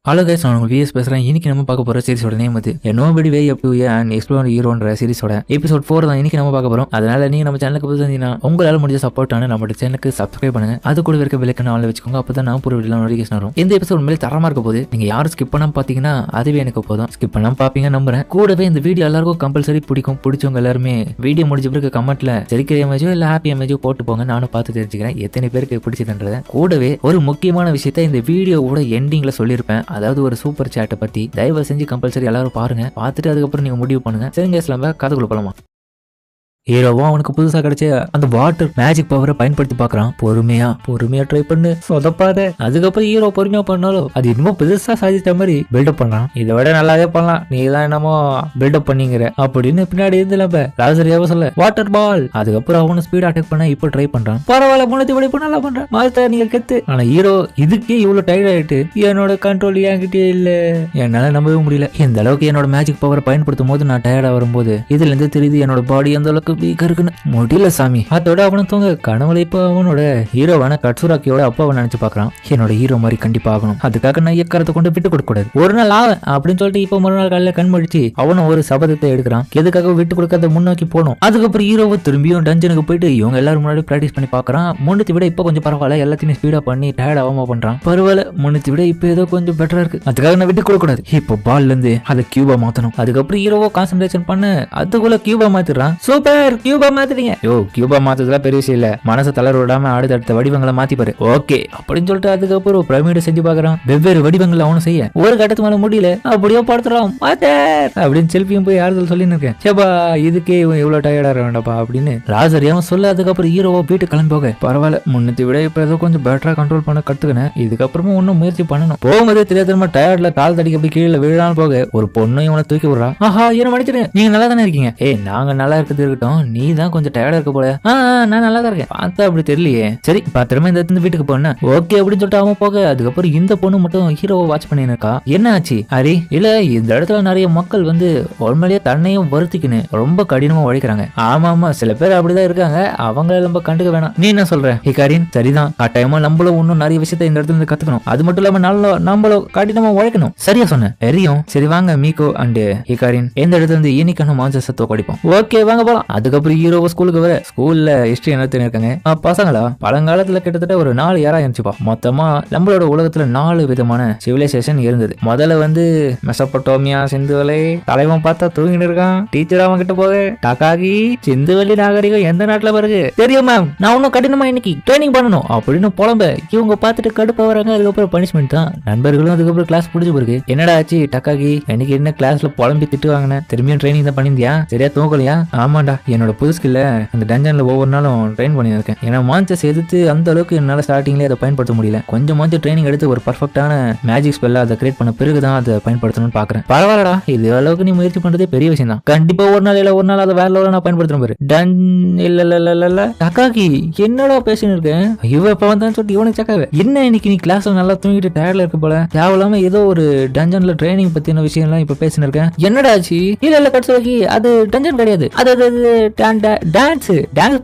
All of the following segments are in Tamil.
ஹலோ கைஸ், நான் உங்களுக்கு விஎஸ் பேசுறேன். இன்னைக்கு நம்ம பார்க்க போற சீரிஸோட நேம் வந்து nobody way up to and explore ஹீரோன்ற சீரிஸோட எபிசோட் 4 தான் இன்னைக்கு நம்ம பார்க்க போறோம். அதனால நீங்க நம்ம சேனலுக்கு புதுசா இருந்தீங்கன்னா உங்களால முடிஞ்ச சப்போர்ட் ஆன நம்ம சேனலுக்கு சப்ஸ்கிரைப் பண்ணுங்க. அது கூட இருக்க பெல் ஐகானை ஆன்ல வச்சுக்கோங்க. அப்பதான் நான் போற வீடியோல நோட்டிஃபிகேஷன் வரும். இந்த எபிசோட் உண்மையிலே தரமா இருக்க போகுது. நீங்க யாரும் ஸ்கிப் பண்ணாம பாத்தீங்கன்னா அதுவே எனக்கு போதும். ஸ்கிப் பண்ணாம பாப்பீங்க நம்புறேன். கூடவே இந்த வீடியோ எல்லாருக்கும் கம்பல்சரி பிடிக்கும். பிடிச்சவங்க எல்லாருமே வீடியோ முடிஞ்ச பிறகு கமெண்ட்ல சிரிக்கிற இமேஜோ இல்ல ஹாப்பி இமேஜோ போட்டு போங்க. நானும் பார்த்து தெரிஞ்சுக்கிறேன் எத்தனை பேருக்கு பிடிச்சதுன்றத. கூடவே ஒரு முக்கியமான விஷயத்த இந்த வீடியோவோட எண்டிங்ல சொல்லியிருப்பேன். அதாவது ஒரு சூப்பர் சேட்டை பத்தி தயவு செஞ்சு கம்பல்சரி எல்லாரும் பாருங்க. பார்த்துட்டு அதுக்கப்புறம் நீங்க முடிவு பண்ணுங்க. சரிங்க, கதைக்குள்ள போலாமா? ஹீரோவும் அவனுக்கு புதுசா கிடைச்ச அந்த வாட்டர் மேஜிக் பவரை பயன்படுத்தி பாக்குறான். பொறுமையா ட்ரை பண்ணு, சொதப்பாத. அதுக்கப்புறம் ஹீரோ பொறுமையா பண்ணாலும் அது இன்னமும் பெருசா சாதித்த மாதிரி பில்டப் பண்ணான். இதை விட நல்லாவே பண்ணலாம், நீ தான் என்னமோ பில்டப் பண்ணிங்கிற அப்படின்னு பின்னாடி இருந்து ராசரியாவ சொல்ல வாட்டர் பால். அதுக்கப்புறம் அவனு ஸ்பீட் அட்டாக் பண்ண இப்போ ட்ரை பண்றான். பரவாயில்ல, முன்னத்தி விட நல்லா பண்றான். மாஸ்டர் நீங்க கெத்து. ஆனா ஹீரோ இதுக்கே இவ்வளவு டயர்ட் ஆயிட்டு என்னோட கண்ட்ரோல் என்கிட்டே இல்ல, என்னால நம்பவே முடியல. இந்த அளவுக்கு என்னோட மேஜிக் பவரை பயன்படுத்தும் போது நான் டயர்டா வரும்போது இதுல இருந்து தெரியுது என்னோட பாடி அந்த அளவுக்கு முடியல சாமி. அதோட அவனை தூங்க கனவுல இப்ப அவனோட ஹீரோவான கட்சுராக்கியோட அப்பாவை நினைச்சு பாக்குறான். என்னோட ஹீரோ மாதிரி கண்டிப்பா ஆகணும், அதுக்காக நான் இயக்கறத கொண்டு விட்டு கொடுக்க கூடாது. ஒரு நாள் ஆவன் அப்படின்னு சொல்லிட்டு இப்ப மறுநாள் காலையில கண்மழிச்சு அவனும் ஒரு சபதத்தை எடுக்கிறான். எதுக்காக விட்டு கொடுக்கறத முன்னோக்கி போகணும். அதுக்கப்புறம் ஹீரோவை திரும்பியும் டஞ்சனுக்கு போயிட்டு இவங்க எல்லாரும் முன்னாடி பிராக்டிஸ் பண்ணி பாக்குறான். முன்னத்தை விட இப்ப கொஞ்சம் பரவாயில்ல, எல்லாத்தையும் ஸ்பீடா பண்ணி டயர்ட் ஆகாம பண்றான். பரவாயில்ல, முன்னத்தை விட இப்ப ஏதோ கொஞ்சம் பெட்டரா இருக்கு, அதுக்காக நான் விட்டு கொடுக்க கூடாது. இப்போ பால்ல இருந்து அதை கியூபா மாத்தணும். அதுக்கப்புறம் ஹீரோவோ கான்சென்ட்ரேஷன் பண்ண அதுக்குள்ள கியூபா மாத்திடுறான். சூப்பர், கியூபா மாத்திட்டீங்க. யோ, கியூபா மாத்ததுல பெரிய விஷயம் இல்ல, மனசை தளர விடாம அடுத்த வடிவங்களை மாத்தி பாரு. ஓகே அப்படின்னு சொல்லிட்டு அதுக்கப்புறம் பிரமிட செஞ்சு பாக்குறான். வெவ்வேறு வடிவங்கள் அவனும் செய்ய ஒரு கட்டத்து மேல முடியல, அப்படியே படுத்துறான். அப்படின்னு செல்ஃபியும் போய் ஆறுதல் சொல்லின்னு இருக்கேன். சேப்பா, இதுக்கே இவ்வளவு டயர்டா வேண்டாப்பா அப்படின்னு ராசரியாவும் சொல்ல. அதுக்கப்புறம் ஹீரோவா வீட்டு கிளம்பி போக பரவாயில்ல, முன்னத்தை விட இப்ப ஏதோ கொஞ்சம் பெட்டரா கண்ட்ரோல் பண்ண கத்துக்கினேன். இதுக்கப்புறமா ஒன்னும் முயற்சி பண்ணணும். போகும்போதே தெரியாத டயர்ட்ல கால் தடிக்க அப்படி கீழே விழான்னு போக ஒரு பொண்ணு இவனை தூக்கி விடுறா. ஆஹா, என்ன மன்னிச்சிருங்க, நீங்க நல்லா தானே இருக்கீங்க. நாங்க நல்லா இருக்கிறது இருக்கட்டும், நீ தான் கொஞ்சம் டயர்டா இருக்க போல. நான் நல்லா தான் இருக்கேன், பார்த்தா அப்படி தெரியலையே. சரி, பத்திரமா இந்த வீட்டுக்கு போன ஓகே அப்படின்னு சொல்லிட்டு அவன் போக. அதுக்கப்புறம் இந்த பொண்ணு மட்டும் ஹீரோவை வாட்ச் பண்ணிருக்கா. என்ன ஆச்சு ஹரி? இல்ல, இந்த இடத்துல நிறைய மக்கள் வந்து உண்மையிலேயே தன்னையும் வருத்திக்கின்னு ரொம்ப கடினமா உழைக்கிறாங்க. ஆமா, சில பேர் அப்படிதான் இருக்காங்க, அவங்கள நம்ம கண்டுக்க வேணாம். நீ என்ன சொல்ற ஹிகாரின்? சரிதான், கட்டாயமா நம்மளும் இன்னும் நிறைய விஷயத்த இந்த இடத்துல இருந்து கத்துக்கணும். அது மட்டும் இல்லாம நம்மளும் கடினமா உழைக்கணும். சரியா சொன்ன எரியும். சரி வாங்க, மீகோ அண்ட் ஹிகாரின் இந்த இடத்துல இருந்து இன்னைக்கான மான்சர் சத்தோ கடிப்போம். ஓகே வாங்க போலாம். அதுக்கப்புறம் ஹீரோவை ஸ்கூலுக்கு வர ஸ்கூல்ல ஹிஸ்டரி என்ன தெரிஞ்சிருக்காங்க. பசங்களா பழங்காலத்துல கிட்டத்தட்ட ஒரு 4 ஏரா இருந்துச்சுப்பா. மொத்தமா நம்மளோட உலகத்துல 4 விதமான சிவிலைசேஷன் இருந்தது. முதல்ல வந்து மெசபடோமியா, சிந்துவெளி. தலைவன் பார்த்தா தூங்கிட்டு இருக்கான். டீச்சர் அவன் கிட்ட போக, டாகாகி சிந்துவெளி நாகரிகம் எந்த நாட்டுல வருது தெரியும் மேம், நான் இன்னும் கடினமா இன்னைக்கு ட்ரைனிங் பண்ணணும் அப்படின்னு புலம்ப. இவங்க பார்த்துட்டு கடுப்பா வராங்க. அதுக்கப்புறம் பனிஷ்மெண்ட் தான். நண்பர்களும் அதுக்கப்புறம் கிளாஸ் பிடிச்சி போயிருக்கு. என்னடா ஆச்சு டாகாகி, எனக்கு என்ன கிளாஸ்ல புலம்பி திட்டு வாங்கின, திரும்பியும் ட்ரைனிங் தான் பண்ணிருந்தியா? சரியா தூங்கலையா? ஆமாண்டா, என்னோட புது ஸ்கில்ல அந்த டஞ்சன்ல ஒவ்வொரு நாளும் ட்ரெயின் பண்ணியிருக்கேன். ஏன்னா மான்சஸ் எதிர்த்து அந்த அளவுக்கு என்னால ஸ்டார்டிங்லேயே அதை பயன்படுத்த முடியல. கொஞ்சமாச்சும் ட்ரைனிங் எடுத்து ஒரு பர்ஃபெக்டான மேஜிக் ஸ்பெல்ல அதை கிரியேட் பண்ண பிறகுதான் அதை பயன்படுத்தணும்னு பாக்குறேன். பரவாயில்லடா, இது அளவுக்கு நீ முயற்சி பண்றதே பெரிய விஷயம் தான். கண்டிப்பா ஒரு நாள் இல்ல ஒரு நாள் அதை வேற லெவலில் நான் பயன்படுத்துறேன் பாரு. டன் இல்ல டக்காகி, என்னடா பேசின்னு இருக்கேன். இவ இப்ப வந்தான்னு சொல்லிட்டு இவனுக்கு சக்காவே என்ன, இன்னைக்கு நீ கிளாஸ்ல நல்லா தூங்கிட்டு டயர்ட்ல இருக்க போல, தேவையில்லாம ஏதோ ஒரு டஞ்சன்ல ட்ரைனிங் பத்தின விஷயம் எல்லாம் இப்ப பேசின்னு இருக்கேன். என்னடா ஆச்சு? இல்ல கட்சுராக்கி, அது டஞ்சன் கிடையாது, அது டான்ஸ்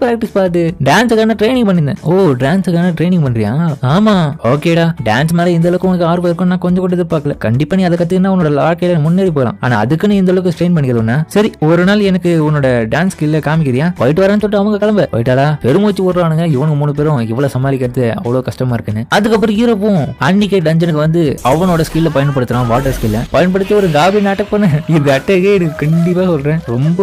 பிராக்டிஸ் பார்த்து டான்ஸுக்கான ட்ரைனிங் பண்ணிருந்தேன். ஓ, டான்ஸுக்கான ட்ரைனிங் பண்றியா? ஆமா. ஓகேடா, டான்ஸ் மேல இந்த அளவுக்கு உனக்கு ஆர்வம் இருக்கும் நான் கொஞ்சம் கூட எதிர்பார்க்கல. கண்டிப்பா நீ அதை கத்துக்கினா உன்னோட வாழ்க்கையில முன்னேறி போகலாம். ஆனா அதுக்கு நீ இந்த அளவுக்கு ஸ்ட்ரெயின் பண்ணிக்கணும்னா சரி, ஒரு நாள் எனக்கு உன்னோட டான்ஸ் ஸ்கில்ல காமிக்கிறியா? போயிட்டு வரேன்னு சொல்லிட்டு அவங்க கிளம்ப போயிட்டாடா. பெருமூச்சு விடுறானுங்க இவனுக்கு 3 பேரும். இவ்வளவு சமாளிக்கிறது அவ்வளவு கஷ்டமா இருக்குன்னு. அதுக்கப்புறம் ஹீரோவும் அன்னிக்கே டஞ்சனுக்கு வந்து அவனோட ஸ்கில்ல பயன்படுத்துறான். வாட்டர் ஸ்கில்ல பயன்படுத்தி ஒரு காபின் அட்டாக் பண்ண. இது அட்டாக்கே கண்டிப்பா சொல்றேன், ரொம்ப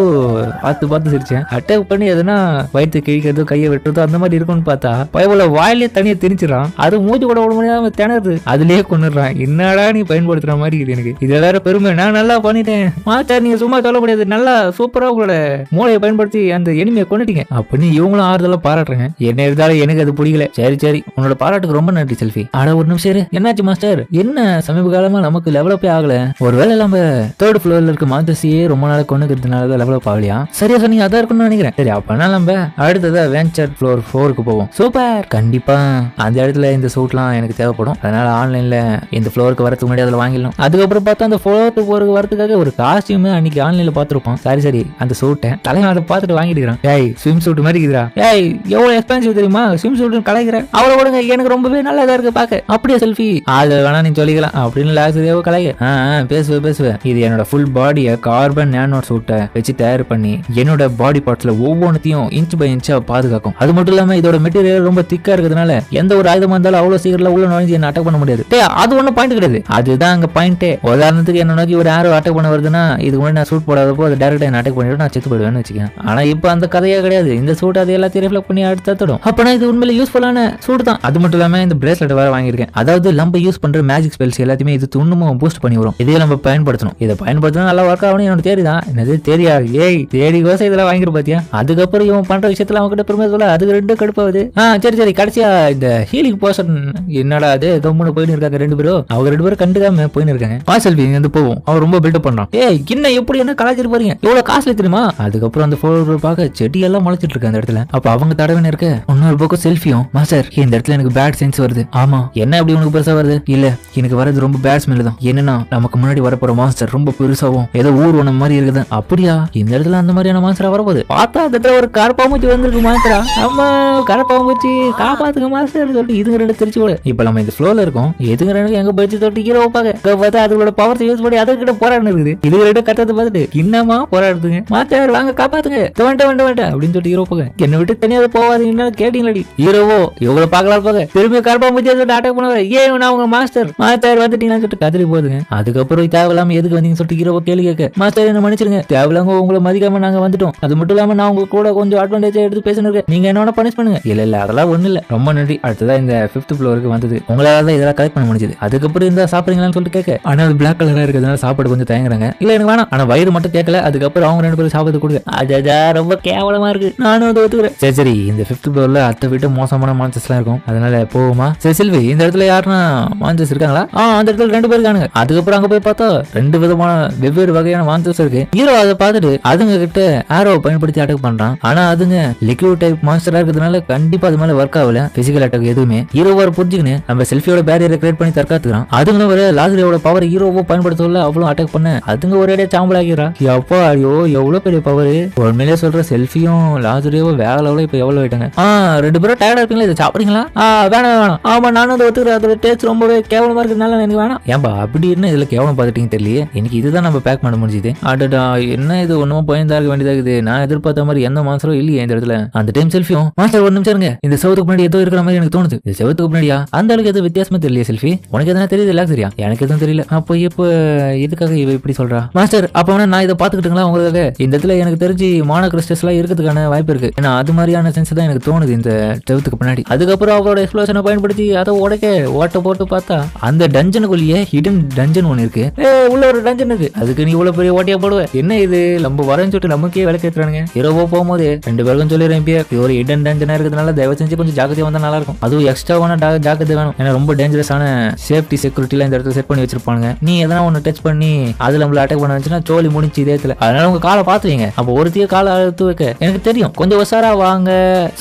பார்த்து சிரிச்சேன். அட்டாக் பண்ணி எதுனா வயிற்று கிழிக்கிறதோ கையை வெட்டுறதோ அந்த மாதிரி இருக்கும்னு பார்த்தா பயவுல வாயிலே தனியா தெரிஞ்சிடறான். அது மூச்சு கூட விட முடியாம திணறது, அதுலயே கொண்டுறான். என்னடா நீ பயன்படுத்துற மாதிரி இது எனக்கு. இது வேற பெருமை, நான் நல்லா பண்ணிட்டேன் மாஸ்டர், நீங்க சும்மா சொல்ல முடியாது, நல்லா சூப்பரா உங்களோட மூளையை பயன்படுத்தி அந்த எனிமையை கொண்டுட்டீங்க அப்படின்னு இவங்களும் ஆறுதலா பாராட்டுறாங்க. என்ன இருந்தாலும் எனக்கு அது பிடிக்கல. சரி, உன்னோட பாராட்டுக்கு ரொம்ப நன்றி செல்ஃபி. ஆனா ஒரு நிமிஷம் இரு, என்னாச்சு மாஸ்டர்? என்ன சமீப காலமா நமக்கு லெவலப்பே ஆகல? ஒருவேளை நம்ம 3rd ஃப்ளோர்ல இருக்க மாஸ்டர்ஸையே ரொம்ப நாள் கொண்டுக்கிறதுனால லெவலப் ஆகலையா? சரியா சொன்னீங்க. அதான் இருக்கும்னு நினைக்கிறேன். சரி அப்பனா நம்ம அடுத்ததா வெஞ்சர் ஃப்ளோர் 4க்கு போவோம். சூப்பர். கண்டிப்பா அந்த இடத்துல இந்த சூட்லாம் எனக்கு தேவைப்படும். அதனால ஆன்லைன்ல இந்த ஃப்ளோருக்கு வரதுக்கு முன்னாடி அதில் வாங்கிடலாம். அதுக்கப்புறம் பார்த்தா அந்த ஃப்ளோருக்கு வரதுக்காக ஒரு காஸ்டியூம் அன்னைக்கு ஆன்லைன்ல பார்த்துருப்போம். சரி அந்த சூட்டை தலைவன் அதை பார்த்துட்டு வாங்கிட்டுக்கிறான். ஏய் ஸ்விம் சூட் மாதிரி இருக்குதுடா. ஏய் எவ்வளவு எக்ஸ்பென்சிவ் தெரியுமா ஸ்விம் சூட் கலைக்கிறேன். அவ்வளோ கொடுங்க எனக்கு ரொம்பவே நல்லதா இருக்கு பாக்க. அப்படியே செல்ஃபி அது வேணா நீ சொல்லிக்கலாம் அப்படின்னு லாக்ஸரியாவோ கலைக. பேசுவேன். இது என்னோட ஃபுல் பாடியை கார்பன் நானோ சூட்டை வச்சு தயார் பண்ணி என்னோட பாடி பார்ட்ஸ்ல ஒவ்வொன்றுத்தையும் இன்ச் பை இன்ச்சா பாதுகாக்கும். அது மட்டும் இல்லாம இதோட மெட்டீரியல் ரொம்ப திக்கா இருக்கிறதுனால எந்த ஒரு ஆயுதமா இருந்தாலும் அவ்வளவு சீக்கிரம் உள்ள நுழைஞ்சு என்ன அட்டாக் பண்ண முடியாது. அது ஒன்னும் பாயிண்ட் கிடையாது. அதுதான் அங்க பாயிண்டே. உதாரணத்துக்கு என்ன நோக்கி ஒரு ஆரோ அட்டாக் பண்ண வருதுன்னா இதுக்கு முன்னாடி நான் சூட் போடாதப்போ அது டேரக்டா என்ன அட்டாக் பண்ணிட்டு நான் செத்து போயிடுவேன்னு வச்சுக்கேன். ஆனா இப்ப அந்த கதையே கிடையாது. இந்த சூட் அது எல்லாத்தையும் ரிஃப்ளெக்ட் பண்ணி அடுத்தடும். அப்பனா இது உண்மையில யூஸ்ஃபுல்லான சூட் தான். அது மட்டும் இல்லாம இந்த பிரேஸ்லெட் வேற வாங்கியிருக்கேன். அதாவது நம்ம யூஸ் பண்ற மேஜிக் ஸ்பெல்ஸ் எல்லாத்தையுமே இது இன்னமும் பூஸ்ட் பண்ணி வரும். இதையே நம்ம பயன்படுத்தணும். இதை பயன்படுத்தினா நல்லா ஒர்க் ஆகணும். என்னோட தேரி தான். என்னது தேரியா? ஏய் தேடி கோசை இதெல்லாம் வாங்கிரு பாத்தியா. அதுக்கப்புறம் இவன் பண்ற விஷயத்துல அவங்க கிட்ட பெருமை சொல்ல அதுக்கு ரெண்டு கடுப்பாவது. சரி கடைசியா இந்த ஹீலிங் போர்ஷன் என்னடா அது கம்முன்னு போயின்னு இருக்காங்க ரெண்டு பேரும். அவங்க ரெண்டு பேரும் கண்டுக்காம போயின்னு இருக்காங்க. செல்ஃபி வந்து போவோம். அவன் ரொம்ப பில்டப் பண்றான். ஏய் என்ன எப்படி என்ன கலாச்சிட்டு போறீங்க இவ்வளவு காசுல தெரியுமா. அதுக்கப்புறம் அந்த போட்டோ பார்க்க செடி எல்லாம் முளைச்சிட்டு இருக்கு அந்த இடத்துல. அப்ப அவங்க தடவை இருக்க இன்னொரு பக்கம் செல்ஃபியும் மாஸ்டர் இந்த இடத்துல எனக்கு பேட் சென்ஸ் வருது. ஆமா என்ன அப்படி உனக்கு பெருசா வருது? இல்ல எனக்கு வரது ரொம்ப பேட் ஸ்மெல் தான். என்னன்னா நமக்கு முன்னாடி வரப்போற மாஸ்டர் ரொம்ப பெருசாவும் ஏதோ ஊர் ஒண்ணு மாதிரி இருக்குது. அப்படியா இந்த இடத்துல அந்த மாதிரியான மாஸ்டரா வரப்போகுது. பார்த்தா அந்த இடத்துல ஒரு கரப்பாம்பூச்சி வந்திருக்கு மாஸ்டரா. ஆமா கரப்பாம்பூச்சி காப்பாத்துங்க மாஸ்டர் சொல்லிட்டு இதுங்க ரெண்டு தெரிச்சு போல. இப்ப நம்ம இந்த ஃப்ளோல இருக்கோம். எதுங்க ரெண்டு எங்க போயிட்டு தொட்டு ஹீரோ பார்த்தா அதோட பவர் யூஸ் பண்ணி அதை கிட்ட போராடு இருக்குது. இது ரெண்டு கட்டத்தை பார்த்துட்டு இன்னமா போராடுதுங்க. மாஸ்டர் வாங்க காப்பாத்துங்க வேண்டாம் அப்படின்னு சொல்லிட்டு ஹீரோ போக என்ன விட்டு தனியாக போவாதீங்கன்னா கேட்டீங்களா ஹீரோவோ எவ்வளவு பாக்கலாம் போக திரும்பி கரப்பாம்பூச்சி அட்டாக் பண்ணுவாங்க. ஏன் நான் உங்க மாஸ்டர் வந்துட்டீங்கன்னு சொல்லிட்டு கதறி போகுதுங்க. அதுக்கப்புறம் தேவையில்லாம எதுக்கு வந்தீங்கன்னு சொல்லிட்டு ஹீரோ கேள்வி கேட்க மாஸ்டர் என்ன மன்னிச்சிருங்க தேவையில்லாம உங்களை மதிக்காம நாங்க வந்துட்டோம். அது மட்டும் இல்லாம நான் உங்க கூட கொஞ்சம் அட்வான்டேஜ் எடுத்து பேசணும். நீங்க என்னோட பனிஷ் பண்ணுங்க. இல்ல அதெல்லாம் ஒண்ணு இல்ல ரொம்ப நன்றி. அடுத்ததான் இந்த 5th ஃப்ளோருக்கு வந்தது. உங்களால தான் இதெல்லாம் கலெக்ட் பண்ண முடிஞ்சது. அதுக்கப்புறம் இந்த சாப்பிடுங்களான்னு சொல்லிட்டு கேட்க ஆனா அது பிளாக் கலரா இருக்கிறதுனால சாப்பாடு கொஞ்சம் தயங்குறாங்க. இல்ல எனக்கு வேணாம் ஆனா வயிறு மட்டும் கேட்கல. அதுக்கப்புறம் அவங்க ரெண்டு பேரும் சாப்பிட்டு கொடுங்க. அதா ரொம்ப கேவலமா இருக்கு. நானும் அதை ஒத்துக்கிறேன். சரி இந்த 5th ஃப்ளோர்ல அத்தை விட்டு மோசமான மான்சஸ் எல்லாம் இருக்கும். அதனால போகுமா. சரி செல்வி இந்த இடத்துல யாருன்னா மான்சஸ் இருக்காங்களா? அந்த இடத்துல 2 பேர் இருக்காங்க. அதுக்கப்புறம் அங்க போய் பார்த்தா 2 விதமான வெவ்வேறு வகையான மான்சஸ் இருக்கு. ஹீரோ அதை பார்த்துட்டு அதுங்க கிட்ட ஆரோ பயன்படுத்தி அட்டாக் பண்றான். ஆனா அதுங்க லிக்விட் டைப் மான்ஸ்டரா இருக்கிறதுனால கண்டிப்பா அது மேல ஒர்க் ஆகல பிசிக்கல் அட்டாக் எதுவுமே. ஹீரோவை புரிஞ்சுக்கின்னு நம்ம செல்ஃபியோட பேரியரை கிரியேட் பண்ணி தற்காத்துக்கிறான். அதுங்களும் வர லாசரியோட பவர் ஹீரோவோ பயன்படுத்தல அவ்வளவு அட்டாக் பண்ண அதுங்க ஒரே சாம்பலாகிறான். அப்போ ஐயோ எவ்வளவு பெரிய பவர். உண்மையிலேயே சொல்ற செல்ஃபியும் லாசரியோ வேற லெவல இப்ப எவ்வளவு ஆயிட்டாங்க. 2 பேரும் டயர்டா இருப்பீங்களா இதை சாப்பிடுறீங்களா? வேணாம் ஆமா நானும் அதை ஒத்துக்கிறேன். அதோட டேஸ்ட் ரொம்பவே கேவலமா இருக்கிறதுனால எனக்கு வேணாம். ஏன்பா அப்படி என்ன இதுல கேவலம் பார்த்துட்டீங்க தெரியல. இன்னைக்கு இதுதான் நம்ம பேக் பண்ண முடிஞ்சது. அடடா என்ன இது ஒன்னும் பயந்தா இருக்க வேண்டியதா இருக்குது. நான் எதிர்பார்த்த மாதிரி எந்த மாஸ்டரும் இல்லையே இந்த இடத்துல. அந்த டைம் செல்ஃபியும் மாஸ்டர் ஒரு நிமிஷம் இருங்க இந்த செவத்துக்கு முன்னாடி ஏதோ இருக்கிற மாதிரி எனக்கு தோணுது. இந்த செவத்துக்கு முன்னாடியா அந்த அளவுக்கு எதுவும் வித்தியாசமா தெரியல செல்ஃபி. உனக்கு எதனா தெரியுது இல்ல சரியா? எனக்கு எதுவும் தெரியல. அப்போ இப்ப எதுக்காக இவ இப்படி சொல்றா மாஸ்டர்? அப்ப வேணா நான் இதை பாத்துக்கிட்டுங்களா உங்களுக்காக? இந்த இடத்துல எனக்கு தெரிஞ்சு மானோ கிறிஸ்டல்ஸ் எல்லாம் இருக்கிறதுக்கான வாய்ப்பு இருக்கு. ஏன்னா அது மாதிரியான சென்ஸ் தான் எனக்கு தோணுது இந்த செவத்துக்கு பின்னாடி. அதுக்கப்புறம் அவரோட எக்ஸ்ப்ளோஷனை பயன்படுத்தி அதை ஓட்ட போட்டு பார்த்தா அந்த டஞ்சனுக்குள்ளேயே ஹிடன் டஞ்சன் ஒன்று இருக்கு. உள்ள ஒரு டஞ்சன் இருக்கு. அதுக்கு நீ இவ்வளவு பெரிய ஓட்டியா போடுவ என்ன இது? நம்ம வரேன்னு சொல்லிட்டு நமக்கே வேலை கேட்டுறானுங்க. ஹீரோவோ போகும்போது 2 பேருக்கும் சொல்லிடுறேன் இப்ப ஒரு ஹிடன் டஞ்சனா இருக்கிறதுனால தயவு செஞ்சு கொஞ்சம் ஜாக்கிரதையா வந்தா நல்லா இருக்கும். அதுவும் எக்ஸ்ட்ராவான ஜாக்கிரதை வேணும். ஏன்னா ரொம்ப டேஞ்சரஸான சேஃப்டி செக்யூரிட்டி இந்த இடத்துல செட் பண்ணி வச்சிருப்பாங்க. நீ எதனா ஒன்னு டச் பண்ணி அதுல நம்மள அட்டாக் பண்ண வந்துச்சுன்னா சோலி முடிஞ்சு இதயத்துல. அதனால உங்க காலை பாத்துவீங்க. அப்ப ஒருத்திய காலை அழுத்து வைக்க எனக்கு தெரியும் கொஞ்சம் உசாரா வாங்க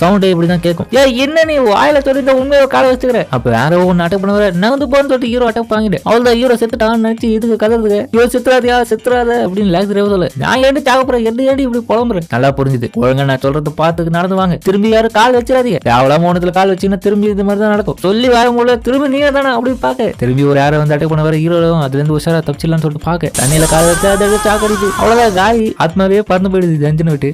சவுண்ட் இப்படிதான் கேட்கும். என்ன நீ வாயில தொடர்ந்து உண்மையை காலை வச்சுக்கிற? அப்ப வேற ஒன்னு அட்டாக் பண்ணுவாரு. நான் வந்து போன்னு சொல்லிட்டு ஹீரோ அட்டாக் வாங்கிட்டு அவ்வளவுதான் ஹீரோ செத்துட்டான்னு நினைச்சு இதுக்கு கதறதுக்கு ஹீரோ செத்துறாதியா செத்துறாத அப்படின்னு லேக்ஸ் சொல்ல நான் ஏண்டி சாகப்புறேன் ஏண்டி இப்படி புலம்புறேன். நல்லா புரிஞ்சுது. ஒழுங்கா நான் சொல்றது பார்த்துக்கு நடந்து வாங்க. திரும்பி யாரும் கால் வச்சிடாதீங்க. தேவலாம ஒண்ணுல கால் வச்சீங்கன்னா திரும்பி இது மாதிரி தான் நடக்கும். சொல்லி வாங்க திரும்பி நீங்க தானே அப்படி பாக்க திரும்பி ஒரு யாரை வந்து அட்டாக் பண்ண வர ஹீரோ அதுல இருந்து உஷாரா தப்பிச்சிடலாம்னு சொல்லிட்டு பாக்க தண்ணியில கால் வச்சா அதை சாக்கடிச்சு அவ்வளவுதான் காய் ஆத்மாவே பறந்து போயிடுது ஜஞ்சனை விட்டு.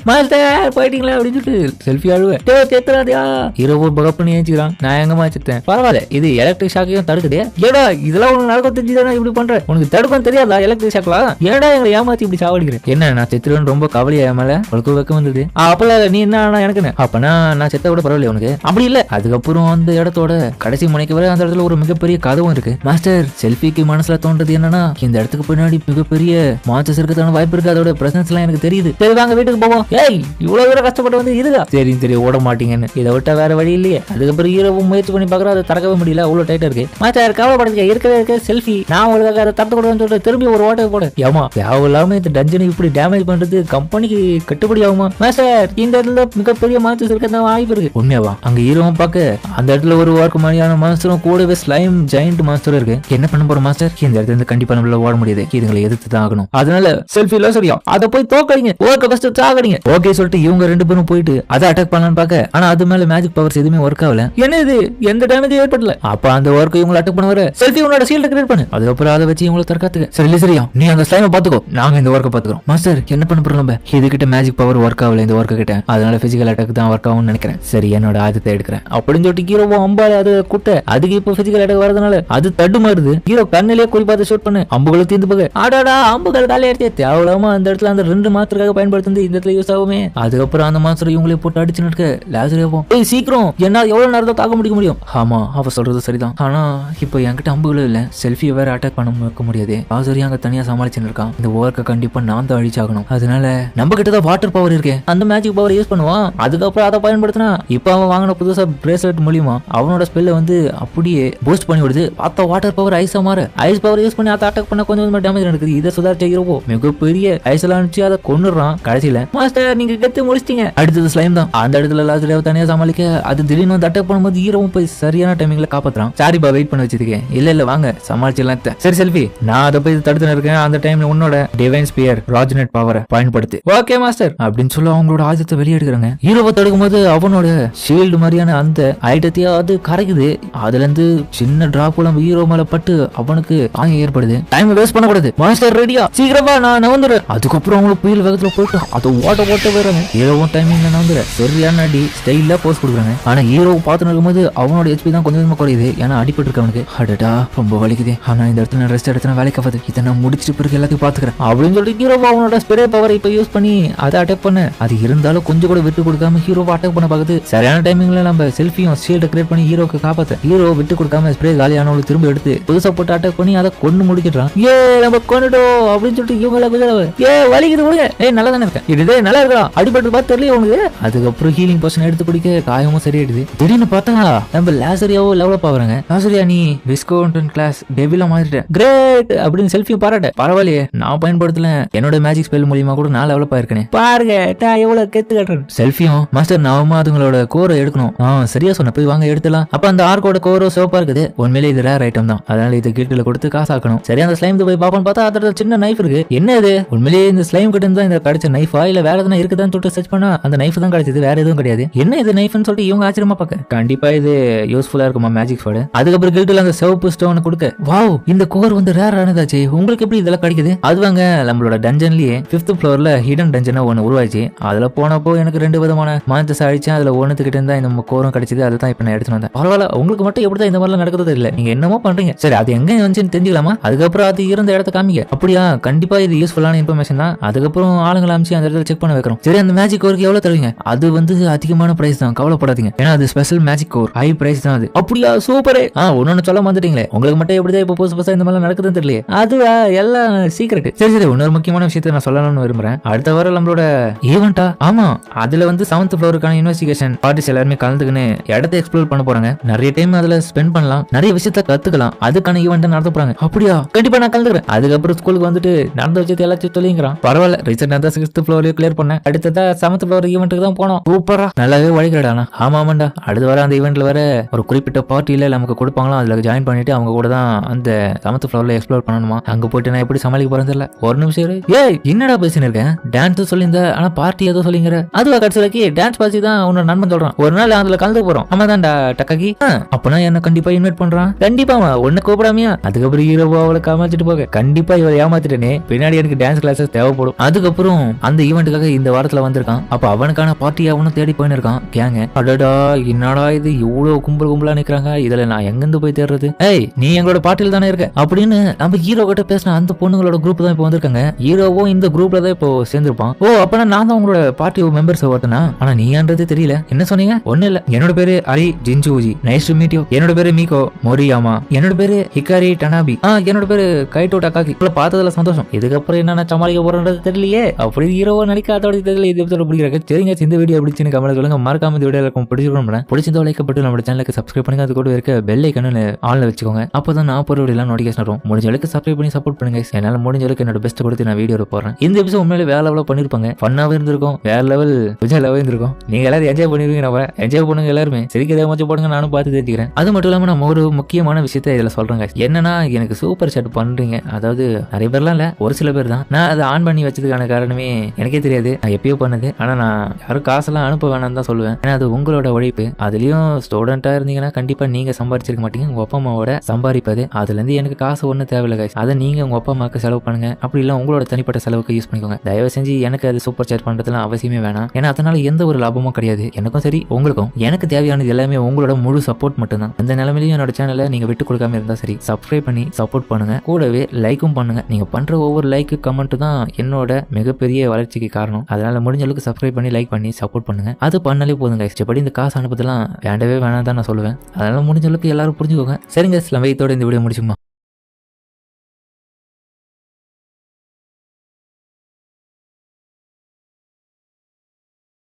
போயிட்டீங்களா அப்படின்னு சொல்லிட்டு செல்ஃபி ஆடுவேன். செத்துறாதியா ஹீரோவோ பகப்பண்ணி ஏஞ்சிக்கிறான். நான் எங்கம்மா செத்தேன் பரவாயில்ல இது எலக்ட்ரிக் ஷாக்கையும் தடுக்குது. ஏடா இதெல்லாம் உனக்கு நடக்கும் தெரிஞ்சுதானே இப்படி பண்ற? உனக்கு தடுக்கும் தெரியாதா எலக்ட்ரிக் ஷாக்லாம்? ஏடா எங்களை ஏமாத்தி இப்படி சாவடிக்கிறேன். என்ன நான் செத்துருவேன் ரொம்ப கவலையா மேல உனக்கு வெக்கம் வந்தது. அப்பல நீ என்ன எனக்கு அப்பனா நான் செத்த விட பரவாயில்ல உனக்கு அப்படி இல்ல. அதுக்கப்புறம் அந்த இடத்தோட கடைசி முனைக்கு வர அந்த இடத்துல ஒரு மிகப்பெரிய கதவும் இருக்கு. மாஸ்டர் செல்ஃபிக்கு மனசுல தோன்றது என்னன்னா இந்த இடத்துக்கு பின்னாடி மிகப்பெரிய மான்ஸ்டர்ஸ் இருக்கிறதான வாய்ப்பு இருக்கு. அதோட பிரசன்ஸ் எல்லாம் எனக்கு தெரியுது. சரி வாங்க வீட்டுக்கு போவோம். ஏய் இவ்வளவு தூரம் கஷ்டப்பட்டு வந்து இதுதான் சரி ஓட மாட்டீங்கன்னு இதை விட்டா வேற வழி இல்லையே. அதுக்கப்புறம் ஹீரோவும் முயற்சி பண்ணி பாக்குறோம். அதை திறக்கவே முடியல அவ்வளவு டைட்டா இருக்கு. மாஸ்டர் கவலைப்படுங்க இருக்கவே செல்ஃபி நான் உங்களுக்காக அதை தடுத்து கொடுன்னு சொல்லிட்டு திரும்பி ஒரு ஓட்டை போட. ஏமா தேவையில்லாம இந்த டஞ்சனை இப்படி டேமேஜ் பண்றது கம்பெனிக்கு கட்டுப்படி ஆகுமா மாஸ்டர்? இந்த இடத்துல மிகப்பெரிய மாஸ்டர்ஸ் இருக்க வாய்ப்பு இருக்கு. உண்மையாவா? அங்க ஹீரோவும் பார்க்க அந்த இடத்துல ஒரு வார்க்கு மாதிரியான மாஸ்டரும் கூடவே ஸ்லைம் ஜெயண்ட் மாஸ்டரும் இருக்கு. என்ன பண்ண போற மாஸ்டர்? இந்த இடத்துல இருந்து கண்டிப்பா நம்மளால ஓட முடியாது. இதுங்களை எதிர்த்து தான் ஆகணும். அதனால செல்ஃபி லாசரியா அதை போய் தோக்கடிங்க, ஓர்க்க ஃபர்ஸ்ட் சாகடிங்க. ஓகே சொல்லிட்டு இவங்க ரெண்டு பேரும் போயிட்டு அதை அட்டாக் பண்ணலாம்னு பார்க்க, ஆனா அது மேல மேஜிக் பவர்ஸ் எதுவுமே ஒர்க் ஆகல. என்ன இது? எந்த டேமேஜ் ஏற்படல. அப்ப அந்த ஒர்க் இவங்களை அட்டாக் பண்ண வர செல்ஃபி உன்னோட ஷீல்ட கிரியேட் பண்ணு. அதுக்கப்புறம் அதை வச்சு இவங்களை தற்காத்துக்க. சரி சரியா, நீ அந்த ஸ்லைமை பாத்துக்கோ, நாங்க இந்த ஒர்க்கை பாத்துக்கிறோம். மாஸ்டர் என்ன பண்ண போறோம்? நம்ம இதுகிட்ட மேஜிக் பவர் ஒர்க் ஆகல இந்த ஒர்க்கு கிட்ட, அதனால பிசிக்கல் அட்டாக் தான் ஒர்க் ஆகும்னு நினைக்கிறேன். சரி என்னோட ஆயுதத்தை எடுக்கிறேன் அப்படின்னு சொல்லிட்டு ஹீரோவோ அம்பால அது குட்ட, அதுக்கு இப்போ பிசிக்கல் அட்டாக் வரதுனால அது தடுமாறுது. ஹீரோ கண்ணிலேயே குறிப்பாத்து ஷூட் பண்ணு, அம்புகளும் தீர்ந்து போக. ஆடாடா அம்புகள் காலையே எடுத்து தேவலாம அந்த இடத்துல அந்த 2 மாத்திரக்காக பயன்படுத்தி இந்த இடத்துல யூஸ் ஆகுமே. அதுக்கப்புறம் அந்த மாஸ்டர் இவங்களே போட்டு அடிச்சு நடக்க லாசரியாவும் ஏய் சீக்கிரம் என்ன எவ்வளவு நேரம் தாக்க முடியும். ஆமா அவ சொல்றது சரிதான், ஆனா இப்போ என்கிட்ட அம்புகளும் இல்ல, செல்ஃபியை வேற அட்டாக் பண்ண முடியாது. லாசரியா அங்க தனியா சமாளிச்சுன்னு இருக்கான். இந்த ஒர்க்கை கண்டிப்பா நான் தான் அழிச்சாகணும். அதனால நம்ம கிட்ட தான் வாட்டர் பவர் இருக்கு, அந்த மேஜிக் பவர் யூஸ் பண்ணுவான். அதுக்கப்புறம் அதை பயன்படுத்தினா இப்ப அவன் வாங்கின புதுசா பிரேஸ்லெட் மூலியமா அவனோட ஸ்பெல்ல வந்து அப்படியே பூஸ்ட் பண்ணி விடுது. பார்த்தா வாட்டர் பவர் ஐஸா மாற, ஐஸ் பவர் யூஸ் பண்ணி அதை அட்டாக் பண்ண கொஞ்சம் டேமேஜ் நடக்குது. இதை சுதாரிச்ச ஹீரோ மிகப்பெரிய ஐஸ் எல்லாம் அனுப்பிச்சு அதை கொண்டுறான். கடைசியில மாஸ்டர் நீங்க கெத்து முடிச்சிட்டீங்க. அடுத்தது ஸ்லைம் தான். அந்த இடத்துல லாஸ்ட்ல தனியா சமாளிக்க அது திடீர்னு வந்து அட்டாக் பண்ணும்போது ஹீரோவும் போய் சரியான டைமிங்ல காப்பாத்துறான். சாரிபா வெயிட் பண்ண வச்சிருக்கேன். இல்ல வாங்க சமாளிச்சிடலாம். சரி செல்ஃபி நான் அதை போய் தடுத்து இருக்கேன். அந்த டைம்ல உன்னோட டிவைன் ஸ்பியர் ராஜ்நெட் பவரை பயன்படுத்து. ஓகே மாஸ்டர் அப்படின்னு சொல்ல அவங்களோட ஆயுதத்தை வெளியெடுக்கிறாங்க. ஹீரோவை தடுக்கும் போது அவனோட ஷீல்டு மாதிரியான அந்த ஐட்டத்தையா அது கரைக்குது. அதுல இருந்து சின்ன டிராப் ஹீரோ மேல பட்டு அவனுக்கு காயம் ஏற்படுது. டைம் வேஸ்ட் பண்ணக்கூடாது. மாஸ்டர் ரெடியா சீக்கிரமா நான் நவந்துறேன். அதுக்கப்புறம் அவங்களுக்கு புயல் வேகத்துல போயிட்டு அதை ஓட்ட போயிடுறாங்க. ஹீரோவும் டைமிங்ல நவந்துற சரியான அடி ஸ்டைலா போஸ் கொடுக்குறாங்க. ஆனா ஹீரோ பார்த்து இருக்கும்போது அவனோட ஹெச்பி தான் கொஞ்சமா குறையுது. ஏன்னா அடிபட்டு இருக்கு அவனுக்கு. அடடா ரொம்ப வலிக்குது. ஆனா இந்த இடத்துல ரெஸ்ட் எடுத்தா வேலைக்கு ஆகாது. இதை நான் முடிச்சிட்டு பிறகு எல்லாத்தையும் பாத்துக்கிறேன் அப்படின்னு சொல்லிட்டு ஹீரோ அவனோட ஸ்பிரே பவர் இப்ப யூஸ் பண்ணி அதை அட்டாக் பண்ண, அது இருந்தாலும் கொஞ்சம் கூட விட்டு கொடுக்காம ஹீரோவை அட்டாக் பண்ண பாக்குது. சரியான டைமிங்ல நம்ம செல்ஃபியும் ஷீல்ட கிரியேட் பண்ணி ஹீரோக்கு காப்பாத்த, ஹீரோ விட்டு கொடுக்காம ஸ்ப்ரே காலியானவங்களுக்கு திரும்ப எடுத்து புதுசா போட்டு அட்டாக் பண்ணி அதை கொண்டு முடிக்கிறான். ஏ நம்ம கொண்டுட்டோம் அப்படின்னு சொல்லிட்டு இவங்க ஏ வலிக்குது கொடுங்க. நல்லா தானே இருக்கேன், இது நல்லா இருக்கலாம், அடிபட்டு பார்த்து தெரியல உனக்கு. அதுக்கப்புறம் ஹீலிங் போர்ஷன் எடுத்து குடிக்க காயமும் சரியாயிடுது. திடீர்னு பார்த்தா நம்ம லாசரியாவோ லெவலப் ஆகுறாங்க. லாசரியா நீ விஸ்கோன்டன் கிளாஸ் டெவிலா மாறிட்ட, கிரேட் அப்படின்னு செல்ஃபியும் பாராட்ட. பரவாயில்லையே நான் பயன்படுத்தல, என்னோட மேஜிக் ஸ்பெல் மூலியமா கூட நான் லெவலப் ஆயிருக்கேன் பாருங்க, நான் எவ்வளவு கெத்து கட்டுறேன். செல்ஃபியும் மாஸ்டர் நாம அதுங்களோட கோரை எடுக்கணும். சரியா சொன்ன, போய் வாங்க எடுத்துலாம். அப்ப அந்த ஆர்க்கோட கோரோ சிவப்பா இருக்குது. உண்மையிலே இது ரேர் ஐட்டம் தான், அதனால இது கில்ட்ல கொடுத்து காசாக்கணும். சரி அந்த ஸ்லைம் போய் பாப்போம்னு பார்த்தா அதோட சின்ன நைஃப் இருக்கு. என்ன இது? உண்மையிலேயே இந்த ஸ்லைம் கிட்ட இருந்தா இந்த கிடைச்ச நைஃபா இல்ல வேற எதுனா இருக்குதான்னு சொல்லிட்டு சர்ச் பண்ணா அந்த நைஃப் தான் கிடைச்சது, வேற எதுவும் கிடையாது. என்ன இது நைஃப்னு சொல்லிட்டு இவங்க ஆச்சரியமா பார்க்க, கண்டிப்பா இது யூஸ்ஃபுல்லா இருக்குமா மேஜிக் ஸ்வார்ட். அதுக்கப்புறம் கில்ட்ல அந்த சிவப்பு ஸ்டோன் கொடுக்க, வாவ் இந்த கோர் வந்து ரேர் ஆனதாச்சு, உங்களுக்கு எப்படி இதெல்லாம் கிடைக்குது? அதுவாங்க நம்மளோட டஞ்சன்லயே 5th ஃப்ளோர்ல ஹிடன் டஞ்சனா ஒன்னு உருவாச்சு. அதுல போனப்போ எனக்கு 2 விதமான மான்ஸ்டர்ஸ் அழிச்சேன். அதுல ஒண்ணுத்துக்கிட்ட இருந்தா இந்த கோரும் கிடைச்சது. அதுதான் இப்ப நான் எடுத்துட்டு வந்தேன். பரவாயில்ல, உங்களுக்கு மட்டும் எப்படிதான் இந்த மாதிரிலாம் நடக்கிறது தெரியல, நீங்க என்னமோ பண்றீங்க. சரி அது எங்க வந்துச்சுன்னு தெரிஞ்சுக்கலாமா? அதுக்கப்புறம் அது இருந்த இடத்த காமிக்க. அப்படியா, கண்டிப்பா இது யூஸ்ஃபுல்லான இன்ஃபர்மேஷன் தான். அதுக்கப்புறம் ஆளுங்களை அமைச்சு அந்த இடத்துல செக் பண்ண வைக்கிறோம். சரி அந்த மேஜிக் கோருக்கு எவ்வளவு தருவீங்க? அது வந்து அதிகமான பிரைஸ் தான், கவலைப்படாதீங்க. ஏன்னா அது special magic core, high price தான் அது. அப்படியா சூப்பரே. ஒன்னு சொல்ல வந்துட்டீங்களே, உங்களுக்கு மட்டும் எப்படிதான் இப்ப புதுசா இந்த மாதிரி நடக்குதுன்னு தெரியல. அது எல்லாம் சீக்ரெட். சரி இன்னொரு முக்கியமான விஷயத்தை நான் சொல்லணும்னு விரும்புறேன். அடுத்த வாரம் நம்மளோட ஈவெண்டா, ஆமா அதுல வந்து 7th ஃப்ளோருக்கான இன்வெஸ்டிகேஷன் பார்ட்டிஸ் எல்லாருமே கலந்துக்குன்னு இடத்தை எக்ஸ்ப்ளோர் பண்ண போறாங்க. நிறைய டைம் அதுல ஸ்பெண்ட் பண்ணலாம், நிறைய விஷயத்த கத்துக்கலாம். அதுக்கான ஈவெண்ட் நடத்த போறாங்க. அப்படியா, கண்டிப்பா நான் கலந்துக்கிறேன். அதுக்கப்புறம் ஸ்கூலுக்கு வந்துட்டு நடந்த விஷயத்தை எல்லாத்தையும் சொல்லிங்கிறான். பரவாயில்ல, ரீசெண்டா தான் 6th ஃப்ளோரையும் கிளியர் பண்ணேன். அடுத்ததா 7th ஃப்ளோர் ஈவெண்ட்டுக்கு தான் போனோம். சூப்பரா நல்லாவே வழிகிறடானா. ஆமாண்டா, அடுத்த வாரம் அந்த ஈவெண்ட்ல வர ஒரு குறிப்பிட்ட பார்ட்டியில நமக்கு கொடுப்பாங்களா, அதுல ஜாயின் பண்ணிட்டு அவங்க கூட தான் அந்த 7th ஃப்ளோர்ல எக்ஸ்ப்ளோர் பண்ணணுமா. அங்க போயிட்டு நான் எப்படி சமாளிக்க போறேன்னு தெரியல. ஒரு நிமிஷம் ஏய் என்னடா பேசின்னு இருக்கேன், டான்ஸ் சொல்லியிருந்த ஆனா பார்ட்டி ஏதோ சொல்லிங்கிற. அதுவா கடைசிக்கு டான்ஸ் பார்ட்டி தான் உன்னோட நண்பன் சொல்றான். ஒரு நாள் அதுல கலந்து போறோம். ஆமா தான்டா டக்காக்கி. அப்பனா என்ன கண்டிப்பா இன்வைட் பண்றான். கண்டிப்பா ஒன்னு கூப்பிடாமையா. அதுக்கப்புறம் ஹீரோவா அவளை காமாச்சிட்டு போக, கண்டிப்பா இவரை ஏமாத்திட்டேனே, பின்னாடி எனக்கு டான்ஸ் கிளாஸஸ் தேவைப்படும். அதுக்கப்புறம் அந்த ஈவெண்ட்டுக்காக இந்த வாரத்துல வந்திருக்கான். அப்ப அவனுக்கான பார்ட்டி அவனும் தேடி போயின்னு இருக்கான். கேங்க அடடா என்னடா இது இவ்வளவு கும்பலா நிக்கிறாங்க, இதுல நான் எங்கிருந்து போய் தேடுறது? ஏய் நீ எங்களோட பார்ட்டியில் தானே இருக்க அப்படின்னு நம்ம ஹீரோ கிட்ட பேசின அந்த பொண்ணுங்களோட குரூப் தான் இப்ப வந்திருக்காங்க. ஹீரோவும் இந்த குரூப்ல தான் இப்போ சேர்ந்திருப்பான். ஓ அப்பனா நான் தான் உங்களோட பார்ட்டி மெம்பர்ஸ் ஒருத்தனா? ஆனா நீங்கன்றது தெரியல. என்ன சொன்னீங்க? ஒண்ணு இல்ல, என்னோட பேரு அரி ஜின்ஜூஜி, நைஸ் டு மீட் யூ. என்னோட பேரு மீகோ மோரியாமா. என்னோட பேரு ஹிகாரி டனாபி. என்னோட பேரு கைட்டோ டக்காக்கி. பார்த்ததுல சந்தோஷம். இதுக்கப்புறம் என்ன சமாளிக்க போறேன்றது தெரியலையே. அப்படி ஹீரோவா நடிக்க அதோட தெரியல. இது எபிசோட பிடிக்கிறாங்க. சரிங்க, இந்த வீடியோ பிடிச்சுன்னு கமெண்ட் சொல்லுங்க. மறக்காம இந்த வீடியோ பிடிச்சிருக்கணும். பிடிச்சிருந்தா லைக் பட்டு நம்ம சேனலுக்கு சப்ஸ்கிரைப் பண்ணுங்க. அது கூட இருக்க பெல் ஐகானை ஆன்ல வச்சுக்கோங்க. அப்பதான் நான் போற வீடியோ நோட்டிஃபிகேஷன் வரும். முடிஞ்ச அளவுக்கு சப்ஸ்கிரைப் பண்ணி சப்போர்ட் பண்ணுங்க. என்னால முடிஞ்ச அளவுக்கு என்னோட பெஸ்ட் கொடுத்து நான் வீடியோ போறேன். இந்த எபிசோட் உண்மையிலே வேலை பண்ணிருப்பேன். பண்ணிருப்பாங்க. ஃபன்னாவும் இருந்திருக்கும், வேற லெவல் விஜயலாவே இருந்திருக்கும். நீங்க எல்லாரும் என்ஜாய் பண்ணிருக்கீங்க. நம்ம என்ஜாய் பண்ணுங்க எல்லாருமே, சிரிக்கிறத மச்சு போடுங்க, நானும் பார்த்து தெரிஞ்சுக்கிறேன். அது மட்டும் இல்லாம நம்ம ஒரு முக்கியமான விஷயத்த இதுல சொல்றேங்க. என்னன்னா எனக்கு சூப்பர் சாட் பண்றீங்க, அதாவது நிறைய பேர்லாம் இல்ல, ஒரு சில பேர் தான். நான் அதை ஆன் பண்ணி வச்சதுக்கான காரணமே எனக்கே தெரியாது, நான் எப்பயோ பண்ணது. ஆனா நான் யாரும் காசெல்லாம் அனுப்ப வேணாம்னு தான் சொல்லுவேன். ஏன்னா அது உங்களோட உழைப்பு. அதுலயும் ஸ்டூடெண்டா இருந்தீங்கன்னா கண்டிப்பா நீங்க சம்பாதிச்சிருக்க மாட்டீங்க, உங்க அப்பா அம்மாவோட சம்பாதிப்பது. அதுல இருந்து எனக்கு காசு ஒன்றும் தேவையில்லை guys. அதை நீங்க உங்க அப்பா அம்மாவுக்கு செலவு பண்ணுங்க, அப்படி இல்லை உங்களோட தனிப்பட்ட செலவுக்கு யூஸ் பண்ணிக்கோங்க. தயவு செஞ்சு எனக்கு அது சூப்பர் சாட் பண்றதுலாம் அவசியமே வேணாம். ஏன்னா அதனால எந்த ஒரு லாபமும் கிடையாது, எனக்கும் சரி உங்களுக்கும். எனக்கு தேவையானது எல்லாமே உங்களோட முழு சப்போர்ட் மட்டும்தான். அந்த நிலைமையிலையும் என்னோட சேனலை நீங்க விட்டு கொடுக்காம இருந்தா சரி, சப்ஸ்கிரைப் பண்ணி சப்போர்ட் பண்ணுங்க, கூடவே லைக்கும் பண்ணுங்க. நீங்க பண்ற ஒவ்வொரு லைக் கமெண்ட் தான் என்னோட மிகப்பெரிய வளர்ச்சிக்கு காரணம். அதனால முடிஞ்ச அளவுக்கு சப்ஸ்கிரைப் பண்ணி லைக் பண்ணி சப்போர்ட் பண்ணுங்க. அது பண்ணாலே போதுங்க. எப்படி இந்த காசு அனுப்புறதுலாம் வேண்டவே வேணாம் தான் நான் சொல்லுவேன். அதனால முடிஞ்ச அளவுக்கு எல்லாரும் புரிஞ்சுக்கோங்க. சரிங்க, ஸ்லம்பைத்தோட இந்த வீடியோ முடிச்சுமா.